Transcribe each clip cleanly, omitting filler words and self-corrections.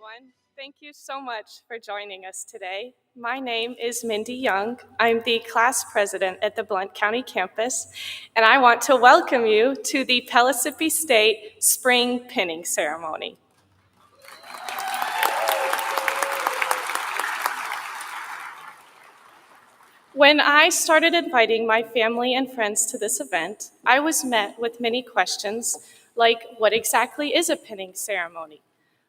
everyone. Thank you so much for joining us today. My name is Mindy Young. I'm the class president at the Blount County campus, and I want to welcome you to the Pellissippi State Spring Pinning Ceremony. When I started inviting my family and friends to this event, I was met with many questions like, what exactly is a pinning ceremony?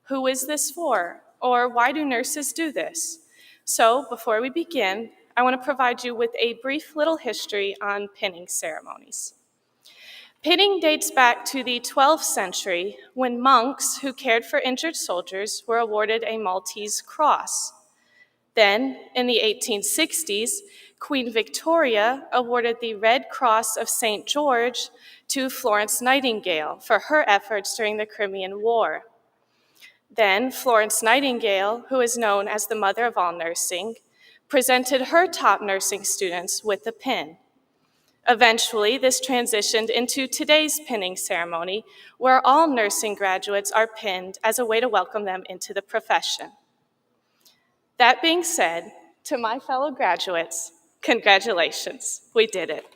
Who is this for? Or why do nurses do this? So before we begin, I want to provide you with a brief little history on pinning ceremonies. Pinning dates back to the 12th century when monks who cared for injured soldiers were awarded a Maltese cross. Then, in the 1860s, Queen Victoria awarded the Red Cross of St. George to Florence Nightingale for her efforts during the Crimean War. Then, Florence Nightingale, who is known as the mother of all nursing, presented her top nursing students with a pin. Eventually, this transitioned into today's pinning ceremony, where all nursing graduates are pinned as a way to welcome them into the profession. That being said, to my fellow graduates, congratulations, we did it.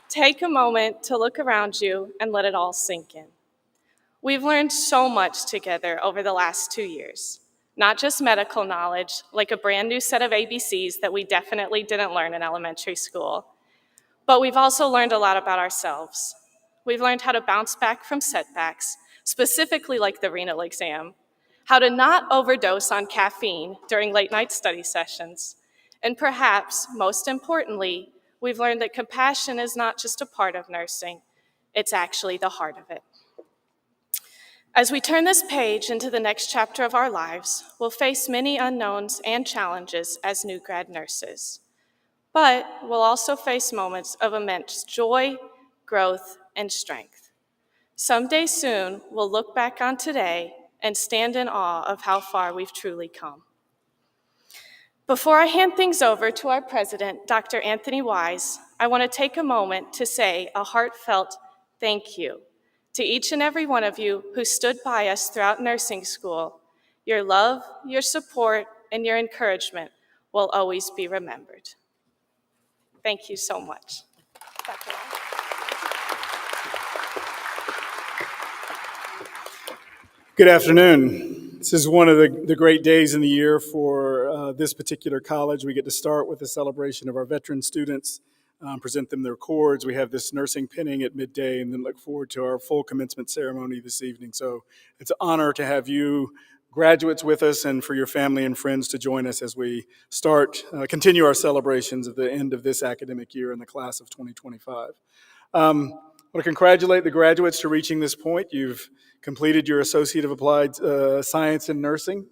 Take a moment to look around you and let it all sink in. We've learned so much together over the last 2 years, not just medical knowledge, like a brand new set of ABCs that we definitely didn't learn in elementary school, but we've also learned a lot about ourselves. We've learned how to bounce back from setbacks, specifically like the renal exam, how to not overdose on caffeine during late night study sessions, and perhaps most importantly, we've learned that compassion is not just a part of nursing, it's actually the heart of it. As we turn this page into the next chapter of our lives, we'll face many unknowns and challenges as new grad nurses. But we'll also face moments of immense joy, growth, and strength. Someday soon, we'll look back on today and stand in awe of how far we've truly come. Before I hand things over to our president, Dr. Anthony Wise, I want to take a moment to say a heartfelt thank you to each and every one of you who stood by us throughout nursing school. Your love, your support, and your encouragement will always be remembered. Thank you so much. Dr. Wise. Good afternoon. This is one of the great days in the year for this particular college. We get to start with a celebration of our veteran students, present them their cords. We have this nursing pinning at midday, and then look forward to our full commencement ceremony this evening. So it's an honor to have you graduates with us and for your family and friends to join us as we continue our celebrations at the end of this academic year in the class of 2025. I want to congratulate the graduates to reaching this point. You've completed your Associate of Applied Science in Nursing.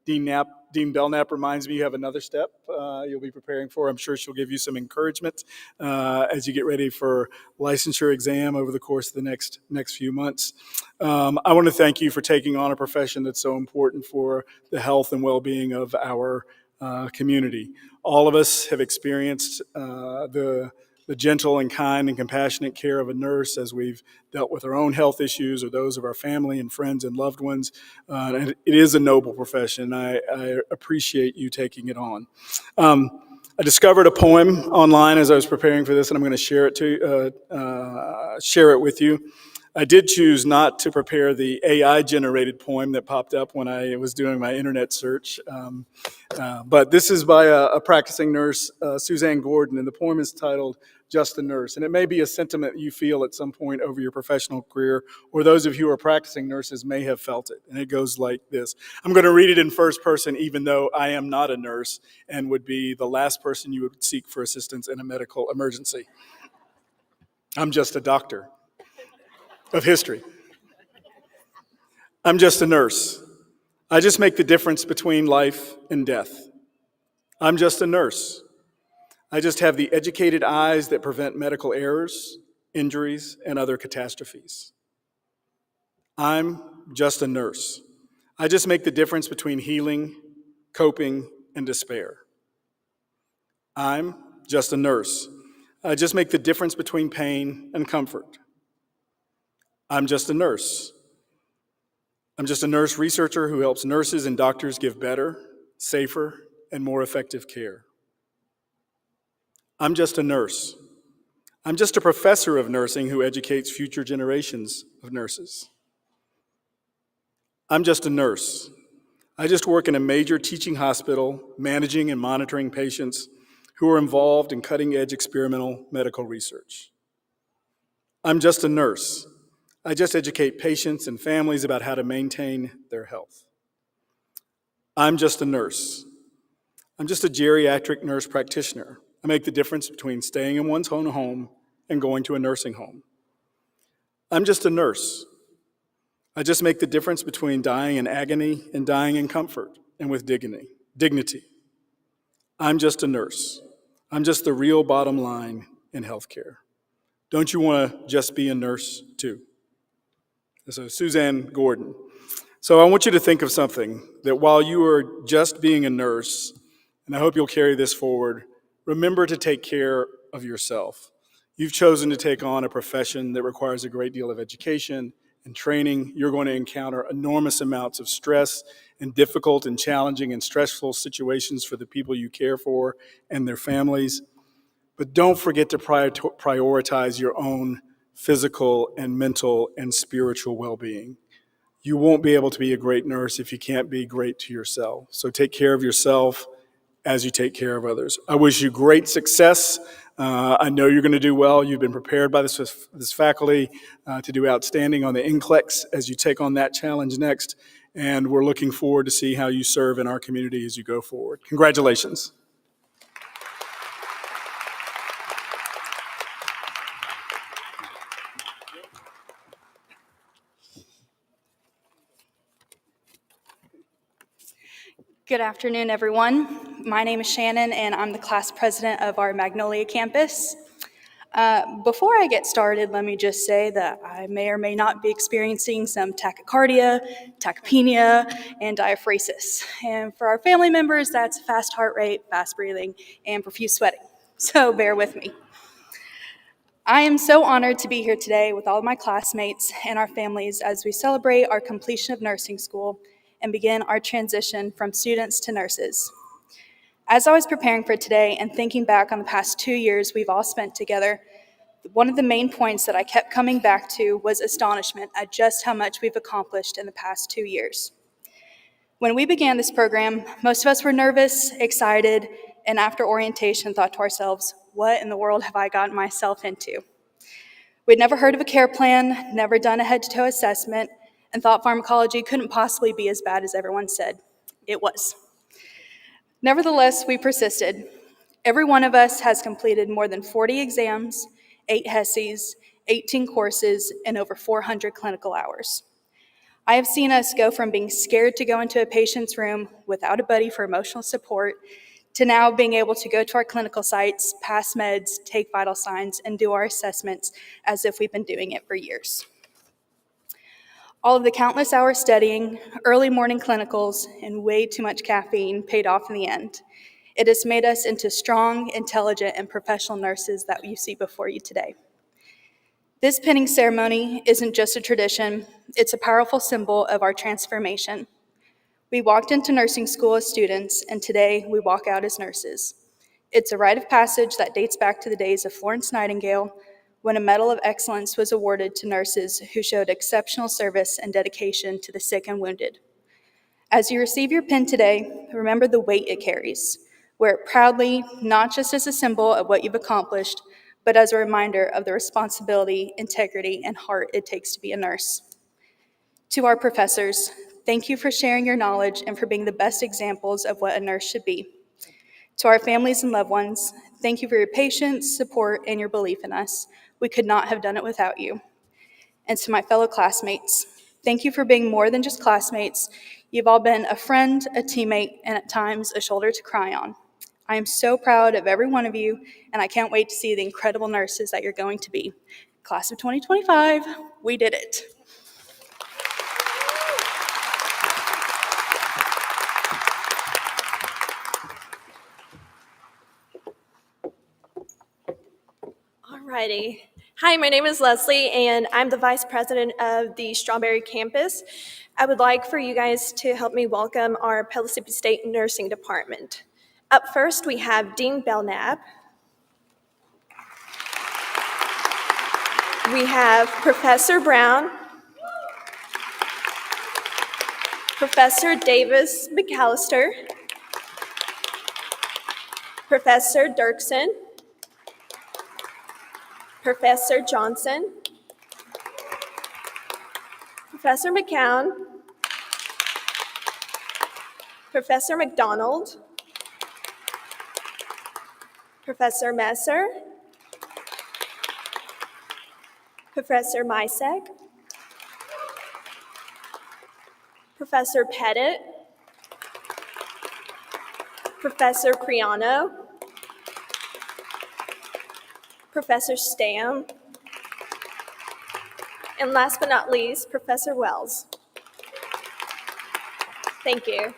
Dean Belknap reminds me you have another step you'll be preparing for. I'm sure she'll give you some encouragement as you get ready for licensure exam over the course of the next few months. I want to thank you for taking on a profession that's so important for the health and well-being of our community. All of us have experienced the gentle and kind and compassionate care of a nurse as we've dealt with our own health issues or those of our family and friends and loved ones. And it is a noble profession. I appreciate you taking it on. I discovered a poem online as I was preparing for this, and I'm going to share it with you. I did choose not to prepare the AI-generated poem that popped up when I was doing my internet search. But this is by a practicing nurse, Suzanne Gordon, and the poem is titled Just a Nurse. And it may be a sentiment you feel at some point over your professional career, or those of you who are practicing nurses may have felt it. And it goes like this. I'm going to read it in first person, even though I am not a nurse and would be the last person you would seek for assistance in a medical emergency. I'm just a doctor of history. I'm just a nurse. I just make the difference between life and death. I'm just a nurse. I just have the educated eyes that prevent medical errors, injuries, and other catastrophes. I'm just a nurse. I just make the difference between healing, coping, and despair. I'm just a nurse. just make the difference between pain and comfort. I'm just a nurse. I'm just a nurse researcher who helps nurses and doctors give better, safer, and more effective care. I'm just a nurse. I'm just a professor of nursing who educates future generations of nurses. I'm just a nurse. I just work in a major teaching hospital, managing and monitoring patients who are involved in cutting-edge experimental medical research. I'm just a nurse. I just educate patients and families about how to maintain their health. I'm just a nurse. I'm just a geriatric nurse practitioner. I make the difference between staying in one's own home and going to a nursing home. I'm just a nurse. I just make the difference between dying in agony and dying in comfort and with dignity. I'm just a nurse. I'm just the real bottom line in healthcare. Don't you want to just be a nurse too? So Suzanne Gordon. So I want you to think of something that while you are just being a nurse, and I hope you'll carry this forward, remember to take care of yourself. You've chosen to take on a profession that requires a great deal of education and training. You're going to encounter enormous amounts of stress and difficult and challenging and stressful situations for the people you care for and their families. But don't forget to prioritize your own physical and mental and spiritual well-being. You won't be able to be a great nurse if you can't be great to yourself. So take care of yourself as you take care of others. I wish you great success. I know you're going to do well. You've been prepared by this faculty to do outstanding on the NCLEX as you take on that challenge next. And we're looking forward to see how you serve in our community as you go forward. Congratulations. Good afternoon, everyone. My name is Shannon, and I'm the class president of our Magnolia campus. Before I get started, let me just say that I may or may not be experiencing some tachycardia, tachypnea, and diaphoresis. And for our family members, that's fast heart rate, fast breathing, and profuse sweating. So bear with me. I am so honored to be here today with all of my classmates and our families as we celebrate our completion of nursing school and begin our transition from students to nurses. As I was preparing for today and thinking back on the past 2 years we've all spent together, one of the main points that I kept coming back to was astonishment at just how much we've accomplished in the past 2 years. When we began this program, most of us were nervous, excited, and after orientation thought to ourselves, what in the world have I gotten myself into? We'd never heard of a care plan, never done a head-to-toe assessment, and thought pharmacology couldn't possibly be as bad as everyone said. It was. Nevertheless, we persisted. Every one of us has completed more than 40 exams, 8 HESIs, 18 courses, and over 400 clinical hours. I have seen us go from being scared to go into a patient's room without a buddy for emotional support to now being able to go to our clinical sites, pass meds, take vital signs, and do our assessments as if we've been doing it for years. All of the countless hours studying, early morning clinicals, and way too much caffeine paid off in the end. It has made us into strong, intelligent, and professional nurses that you see before you today. This pinning ceremony isn't just a tradition, it's a powerful symbol of our transformation. We walked into nursing school as students, and today we walk out as nurses. It's a rite of passage that dates back to the days of Florence Nightingale, when a Medal of Excellence was awarded to nurses who showed exceptional service and dedication to the sick and wounded. As you receive your pin today, remember the weight it carries. Wear it proudly, not just as a symbol of what you've accomplished, but as a reminder of the responsibility, integrity, and heart it takes to be a nurse. To our professors, thank you for sharing your knowledge and for being the best examples of what a nurse should be. To our families and loved ones, thank you for your patience, support, and your belief in us. We could not have done it without you. And to my fellow classmates, thank you for being more than just classmates. You've all been a friend, a teammate, and at times a shoulder to cry on. I am so proud of every one of you, and I can't wait to see the incredible nurses that you're going to be. Class of 2025, we did it. Alrighty. Hi, my name is Leslie, and I'm the Vice President of the Strawberry Campus. I would like for you guys to help me welcome our Pellissippi State Nursing Department. Up first, we have Dean Belknap. We have Professor Brown, Professor Davis McAllister, Professor Dirksen, Professor Johnson, Professor McCown, Professor McDonald, Professor Messer, Professor Misek, Professor Pettit, Professor Criano, Professor Stam, and last but not least, Professor Wells. Thank you.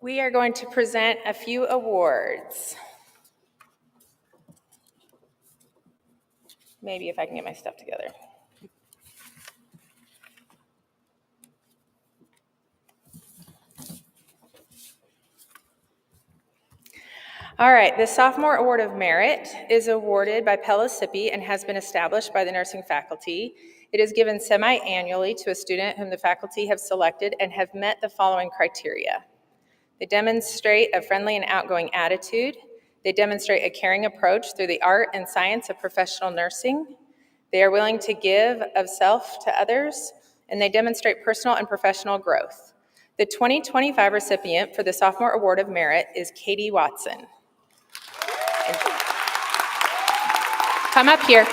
We are going to present a few awards. Maybe if I can get my stuff together. All right, the Sophomore Award of Merit is awarded by Pellissippi and has been established by the nursing faculty. It is given semi-annually to a student whom the faculty have selected and have met the following criteria. They demonstrate a friendly and outgoing attitude. They demonstrate a caring approach through the art and science of professional nursing. They are willing to give of self to others, and they demonstrate personal and professional growth. The 2025 recipient for the Sophomore Award of Merit is Katie Watson. Come up here.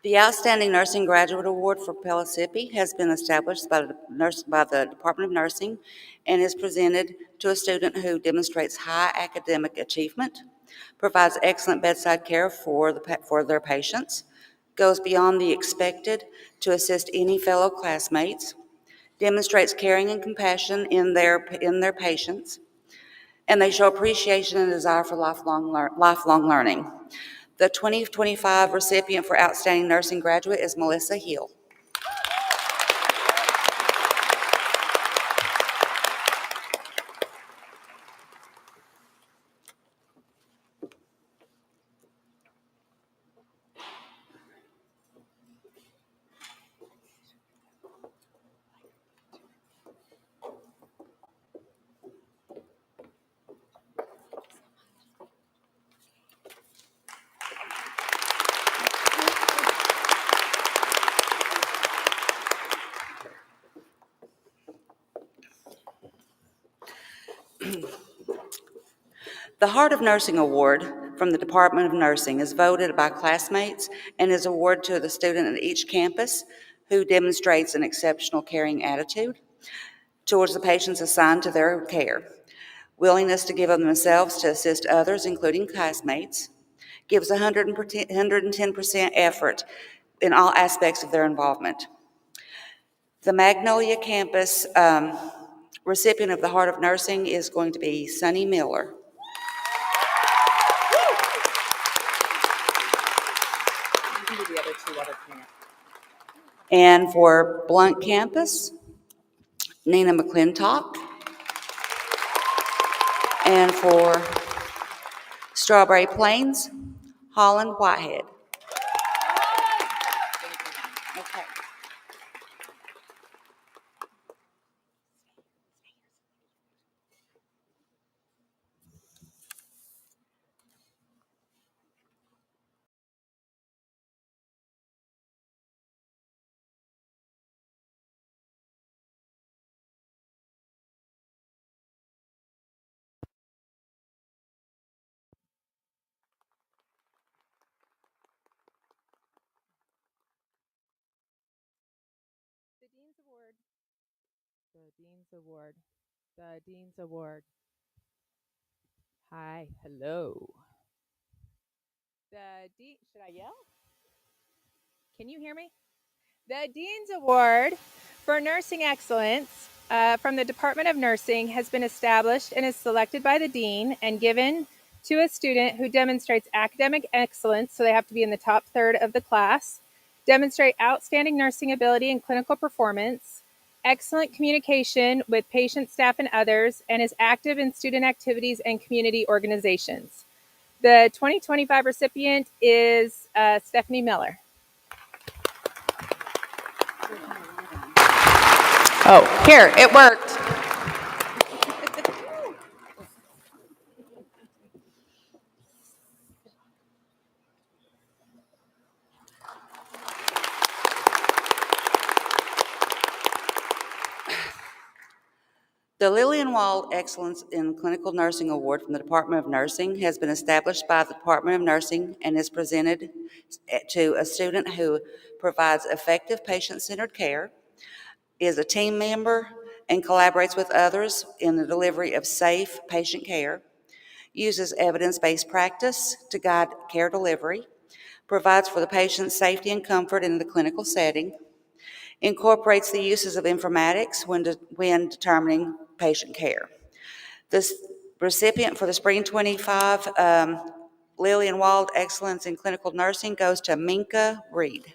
The Outstanding Nursing Graduate Award for Pellissippi has been established by the Department of Nursing and is presented to a student who demonstrates high academic achievement, provides excellent bedside care for their patients, goes beyond the expected to assist any fellow classmates, demonstrates caring and compassion in their patients, and they show appreciation and desire for lifelong learning. The 2025 recipient for Outstanding Nursing Graduate is Melissa Hill. The Heart of Nursing Award from the Department of Nursing is voted by classmates and is awarded to the student at each campus who demonstrates an exceptional caring attitude towards the patients assigned to their care, willingness to give of themselves to assist others, including classmates, gives 110% effort in all aspects of their involvement. The Magnolia Campus recipient of the Heart of Nursing is going to be Sunny Miller. And for Blunt Campus, Nina McClintock. And for Strawberry Plains, Holland Whitehead. Okay. The Dean's Award. The Dean's Award. Hi, hello. Should I yell? Can you hear me? The Dean's Award for Nursing Excellence from the Department of Nursing has been established and is selected by the Dean and given to a student who demonstrates academic excellence, so they have to be in the top third of the class, demonstrate outstanding nursing ability and clinical performance, excellent communication with patient, staff, and others, and is active in student activities and community organizations. The 2025 recipient is Stephanie Miller. Oh, here, it worked. The Lillian-Wald Excellence in Clinical Nursing Award from the Department of Nursing has been established by the Department of Nursing and is presented to a student who provides effective patient-centered care, is a team member, and collaborates with others in the delivery of safe patient care, uses evidence-based practice to guide care delivery, provides for the patient's safety and comfort in the clinical setting, incorporates the uses of informatics when determining patient care. This recipient for the Spring 25 Lillian-Wald Excellence in Clinical Nursing goes to Minka Reed.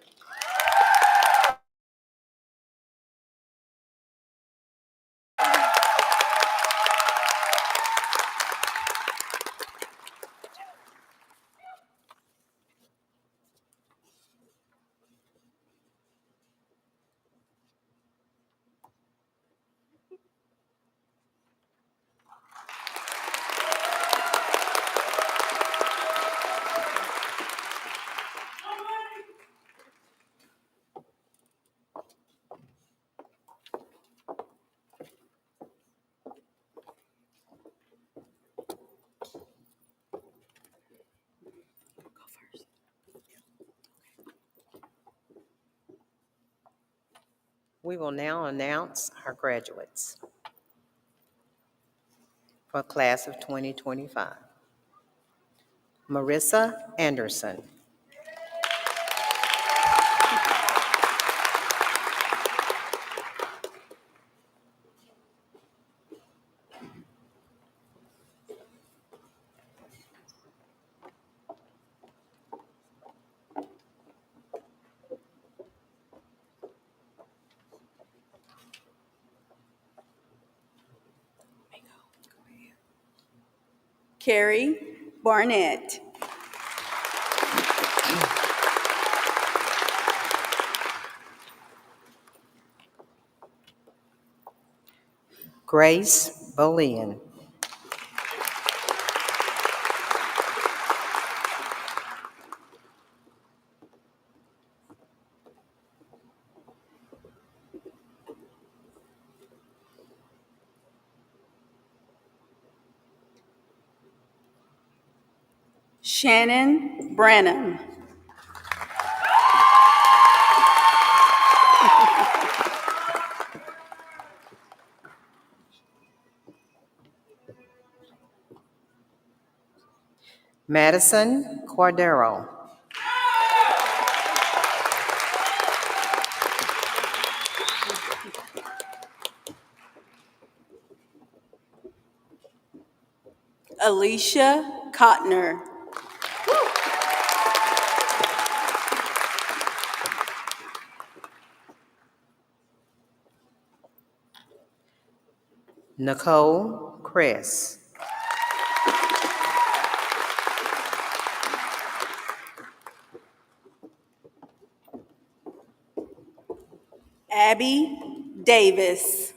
We will now announce our graduates for class of 2025. Marissa Anderson. Carrie Barnett. Grace Boleyn. Shannon Branham. Madison Cordero. Alicia Cotner. Nicole Kress. Abby Davis.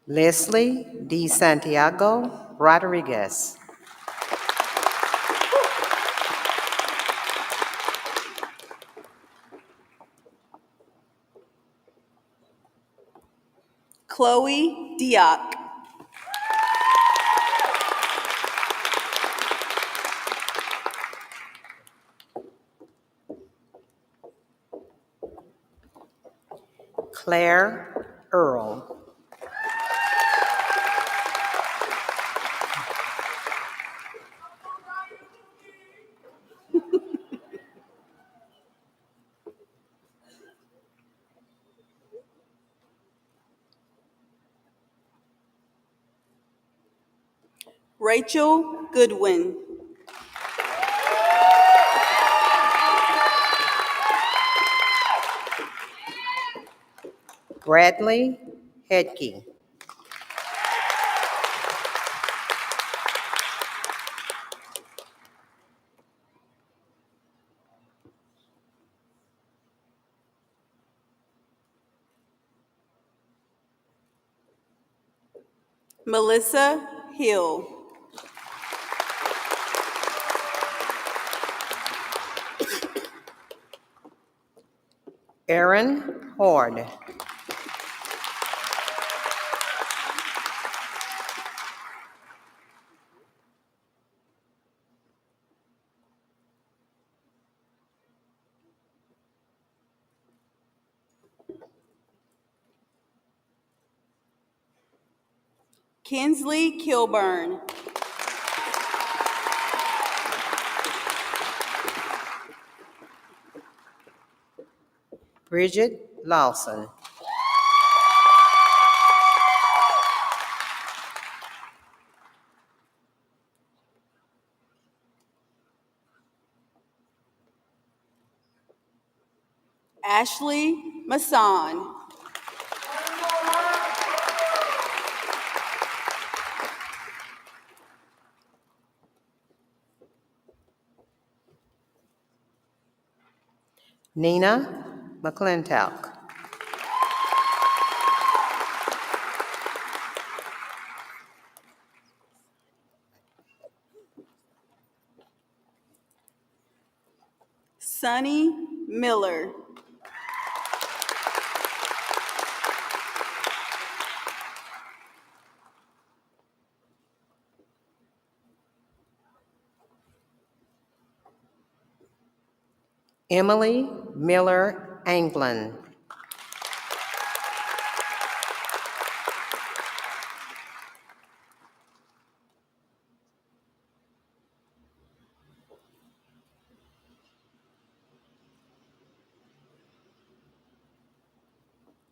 Leslie D. Santiago Rodriguez. Chloe Diock. Claire Earl. Rachel Goodwin. Bradley Hedke. Melissa Hill. Aaron Hord. Kinsley Kilburn. Bridget Lawson. Ashley Masson. Nina McClintock. Sunny Miller. Emily Miller Anglin.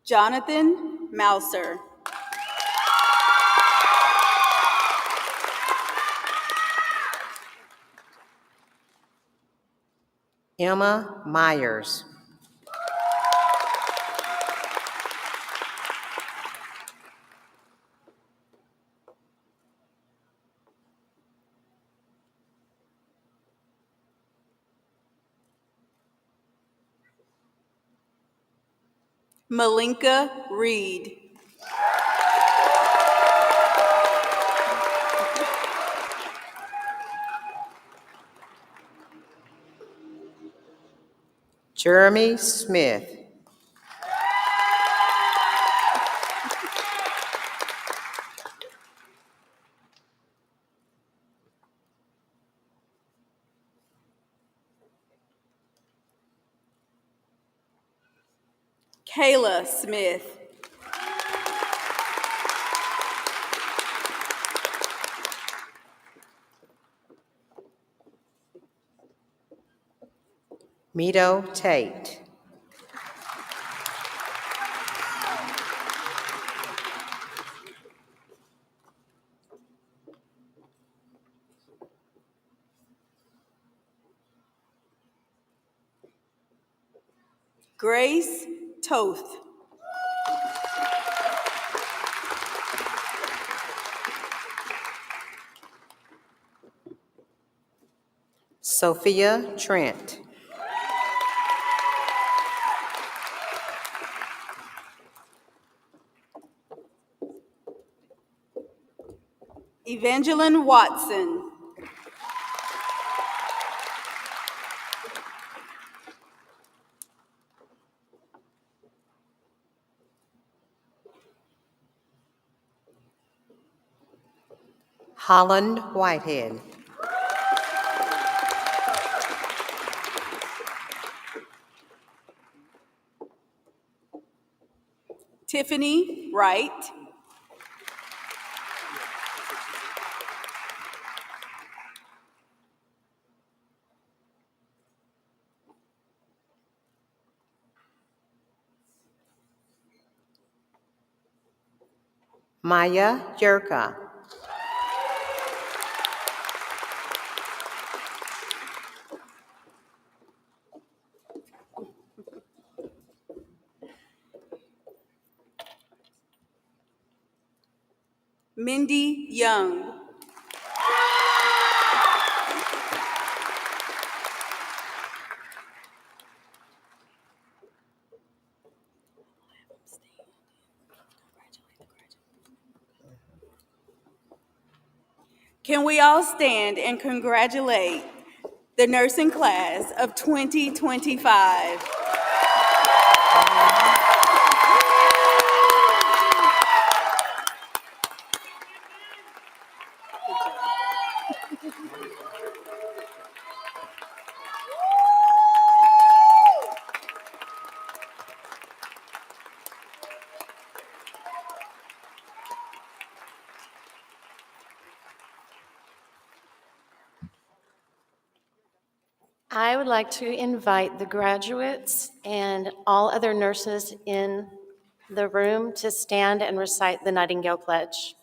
Jonathan Mouser. Emma Myers. Malinka Reed. Jeremy Smith. Kayla Smith. Mito Tate. Grace Toth. Sophia Trent. Evangeline Watson. Holland Whitehead. Tiffany Wright. Maya Yerka. Mindy Young. Can we all stand and congratulate the nursing class of 2025? I would like to invite the graduates and all other nurses in the room to stand and recite the Nightingale Pledge.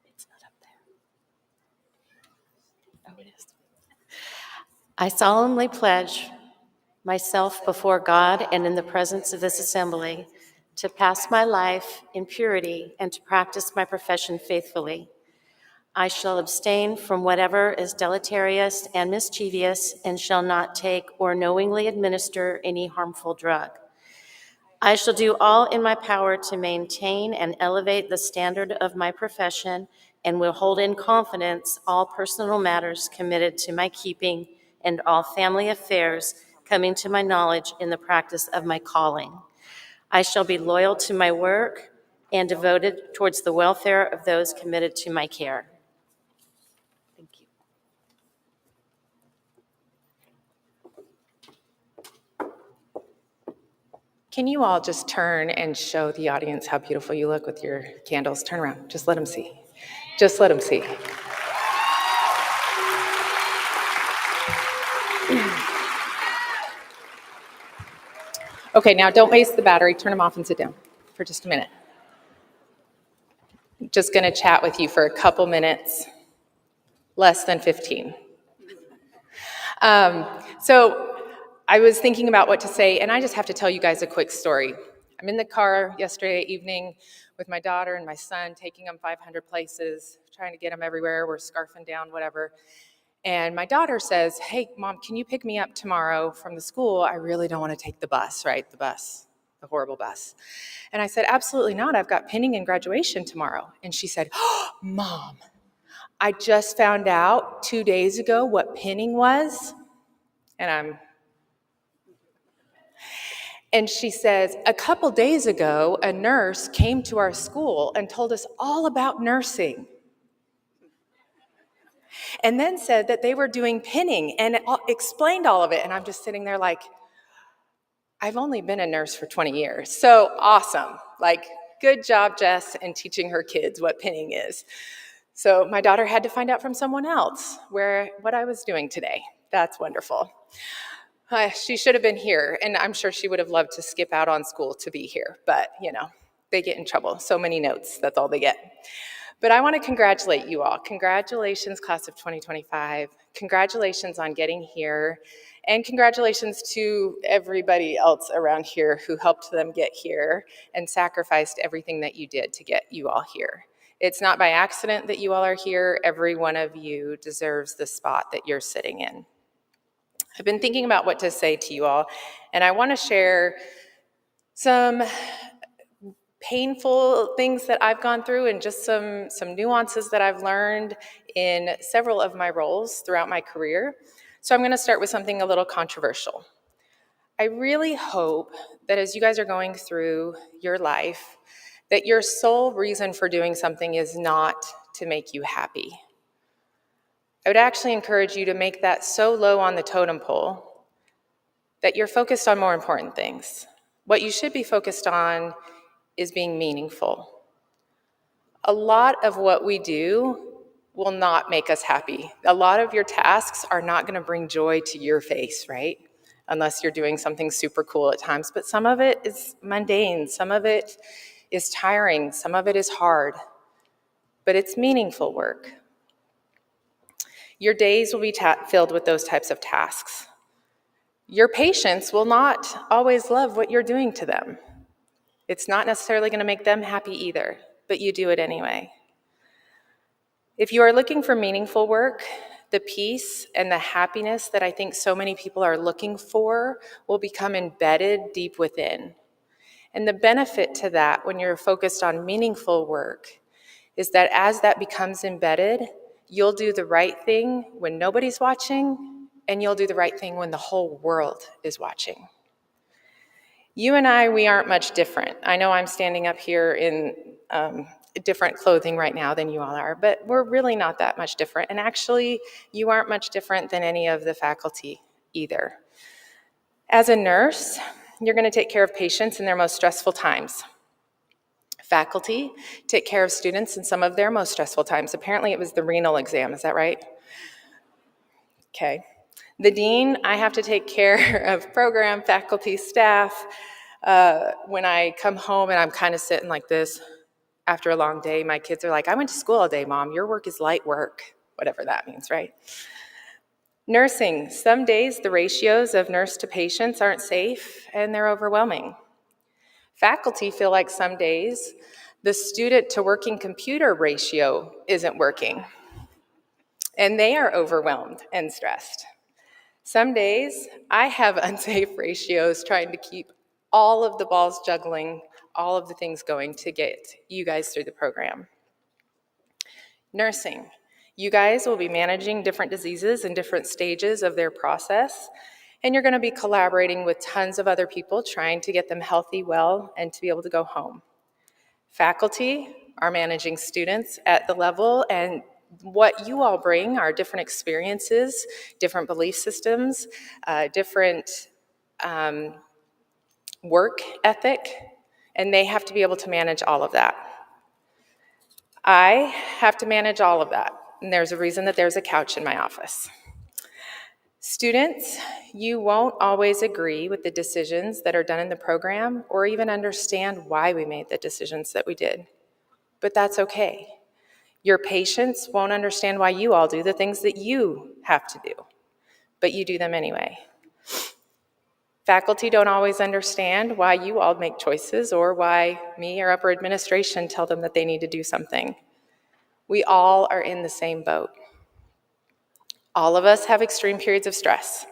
It's not up there. Oh, it is. I solemnly pledge myself before God and in the presence of this assembly to pass my life in purity and to practice my profession faithfully. I shall abstain from whatever is deleterious and mischievous and shall not take or knowingly administer any harmful drug. I shall do all in my power to maintain and elevate the standard of my profession and will hold in confidence all personal matters committed to my keeping and all family affairs coming to my knowledge in the practice of my calling. I shall be loyal to my work and devoted towards the welfare of those committed to my care. Thank you. Can you all just turn and show the audience how beautiful you look with your candles? Turn around. Just let them see. Just let them see. Okay, now don't waste the battery. Turn them off and sit down for just a minute. Just going to chat with you for a couple minutes, less than 15. So I was thinking about what to say, and I just have to tell you guys a quick story. I'm in the car yesterday evening with my daughter and my son, taking them 500 places, trying to get them everywhere. We're scarfing down, whatever. And my daughter says, "Hey, Mom, can you pick me up tomorrow from the school? I really don't want to take the bus," right? The bus, the horrible bus. And I said, "Absolutely not. I've got pinning and graduation tomorrow." And she said, "Oh, Mom, I just found out 2 days ago what pinning was." And she says, "A couple days ago, a nurse came to our school and told us all about nursing. And then said that they were doing pinning and explained all of it." And I'm just sitting there like, I've only been a nurse for 20 years. So awesome. Like, good job, Jess, in teaching her kids what pinning is. So my daughter had to find out from someone else what I was doing today. That's wonderful. She should have been here, and I'm sure she would have loved to skip out on school to be here. But, they get in trouble. So many notes, that's all they get. But I want to congratulate you all. Congratulations, class of 2025. Congratulations on getting here. And congratulations to everybody else around here who helped them get here and sacrificed everything that you did to get you all here. It's not by accident that you all are here. Every one of you deserves the spot that you're sitting in. I've been thinking about what to say to you all, and I want to share some painful things that I've gone through and just some nuances that I've learned in several of my roles throughout my career. So I'm going to start with something a little controversial. I really hope that as you guys are going through your life, that your sole reason for doing something is not to make you happy. I would actually encourage you to make that so low on the totem pole that you're focused on more important things. What you should be focused on is being meaningful. A lot of what we do will not make us happy. A lot of your tasks are not going to bring joy to your face, right? Unless you're doing something super cool at times. But some of it is mundane, some of it is tiring, some of it is hard. But it's meaningful work. Your days will be filled with those types of tasks. Your patients will not always love what you're doing to them. It's not necessarily going to make them happy either, but you do it anyway. If you are looking for meaningful work, the peace and the happiness that I think so many people are looking for will become embedded deep within. And the benefit to that when you're focused on meaningful work is that as that becomes embedded, you'll do the right thing when nobody's watching, and you'll do the right thing when the whole world is watching. You and I, we aren't much different. I know I'm standing up here in different clothing right now than you all are, but we're really not that much different. And actually, you aren't much different than any of the faculty either. As a nurse, you're going to take care of patients in their most stressful times. Faculty take care of students in some of their most stressful times. Apparently, it was the renal exam. Is that right? Okay. The dean, I have to take care of program, faculty, staff. When I come home and I'm kind of sitting like this after a long day, my kids are like, I went to school all day, Mom. Your work is light work, whatever that means, right? Nursing, some days the ratios of nurse to patients aren't safe and they're overwhelming. Faculty feel like some days the student to working computer ratio isn't working, and they are overwhelmed and stressed. Some days I have unsafe ratios trying to keep all of the balls juggling, all of the things going to get you guys through the program. Nursing, you guys will be managing different diseases in different stages of their process, and you're going to be collaborating with tons of other people trying to get them healthy, well, and to be able to go home. Faculty are managing students at the level, and what you all bring are different experiences, different belief systems, different work ethic, and they have to be able to manage all of that. I have to manage all of that, and there's a reason that there's a couch in my office. Students, you won't always agree with the decisions that are done in the program or even understand why we made the decisions that we did, but that's okay. Your patients won't understand why you all do the things that you have to do, but you do them anyway. Faculty don't always understand why you all make choices or why me or upper administration tell them that they need to do something. We all are in the same boat. All of us have extreme periods of stress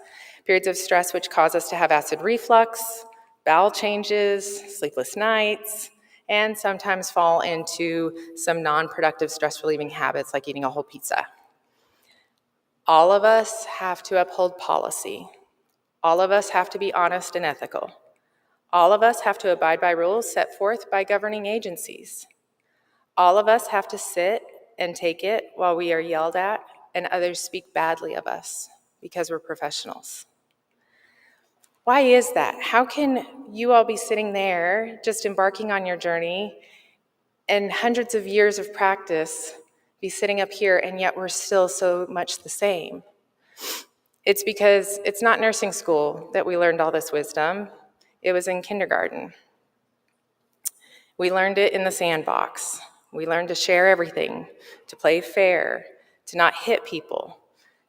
which cause us to have acid reflux, bowel changes, sleepless nights, and sometimes fall into some non-productive stress-relieving habits like eating a whole pizza. All of us have to uphold policy. All of us have to be honest and ethical. All of us have to abide by rules set forth by governing agencies. All of us have to sit and take it while we are yelled at and others speak badly of us because we're professionals. Why is that? How can you all be sitting there just embarking on your journey and hundreds of years of practice be sitting up here and yet we're still so much the same? It's because it's not nursing school that we learned all this wisdom. It was in kindergarten. We learned it in the sandbox. We learned to share everything, to play fair, to not hit people,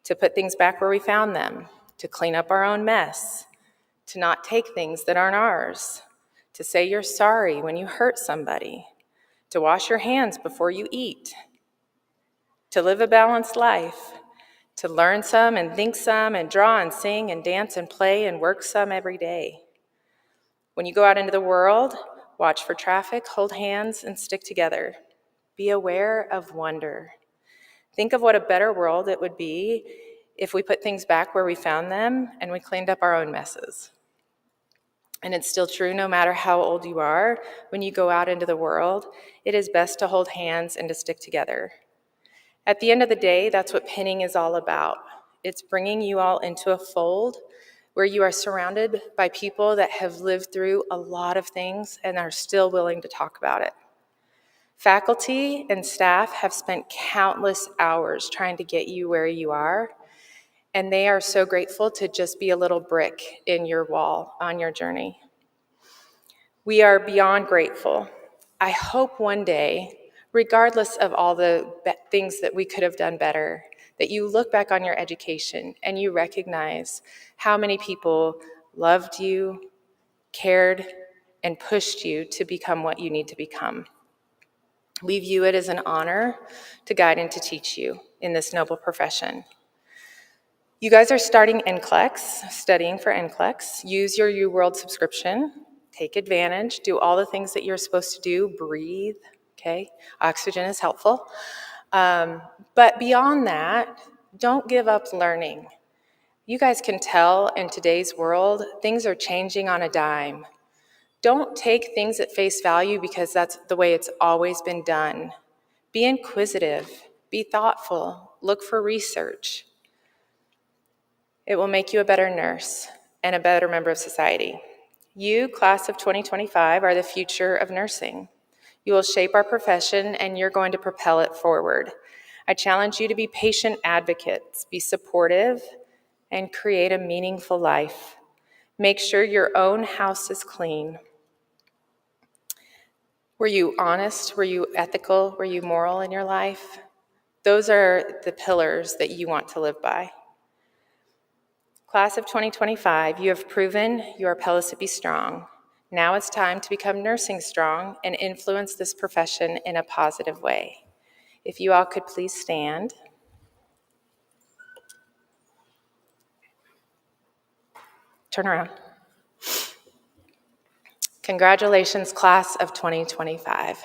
to put things back where we found them, to clean up our own mess, to not take things that aren't ours, to say you're sorry when you hurt somebody, to wash your hands before you eat, to live a balanced life, to learn some and think some and draw and sing and dance and play and work some every day. When you go out into the world, watch for traffic, hold hands, and stick together. Be aware of wonder. Think of what a better world it would be if we put things back where we found them and we cleaned up our own messes. And it's still true no matter how old you are, when you go out into the world, it is best to hold hands and to stick together. At the end of the day, that's what pinning is all about. It's bringing you all into a fold where you are surrounded by people that have lived through a lot of things and are still willing to talk about it. Faculty and staff have spent countless hours trying to get you where you are, and they are so grateful to just be a little brick in your wall on your journey. We are beyond grateful. I hope one day, regardless of all the things that we could have done better, that you look back on your education and you recognize how many people loved you, cared, and pushed you to become what you need to become. We view it as an honor to guide and to teach you in this noble profession. You guys are starting NCLEX, studying for NCLEX. Use your UWorld subscription. Take advantage. Do all the things that you're supposed to do. Breathe, okay? Oxygen is helpful. But beyond that, don't give up learning. You guys can tell in today's world, things are changing on a dime. Don't take things at face value because that's the way it's always been done. Be inquisitive, be thoughtful, look for research. It will make you a better nurse and a better member of society. You, class of 2025, are the future of nursing. You will shape our profession and you're going to propel it forward. I challenge you to be patient advocates, be supportive, and create a meaningful life. Make sure your own house is clean. Were you honest? Were you ethical? Were you moral in your life? Those are the pillars that you want to live by. Class of 2025, you have proven you are Pellissippi strong. Now it's time to become nursing strong and influence this profession in a positive way. If you all could please stand. Turn around. Congratulations, class of 2025.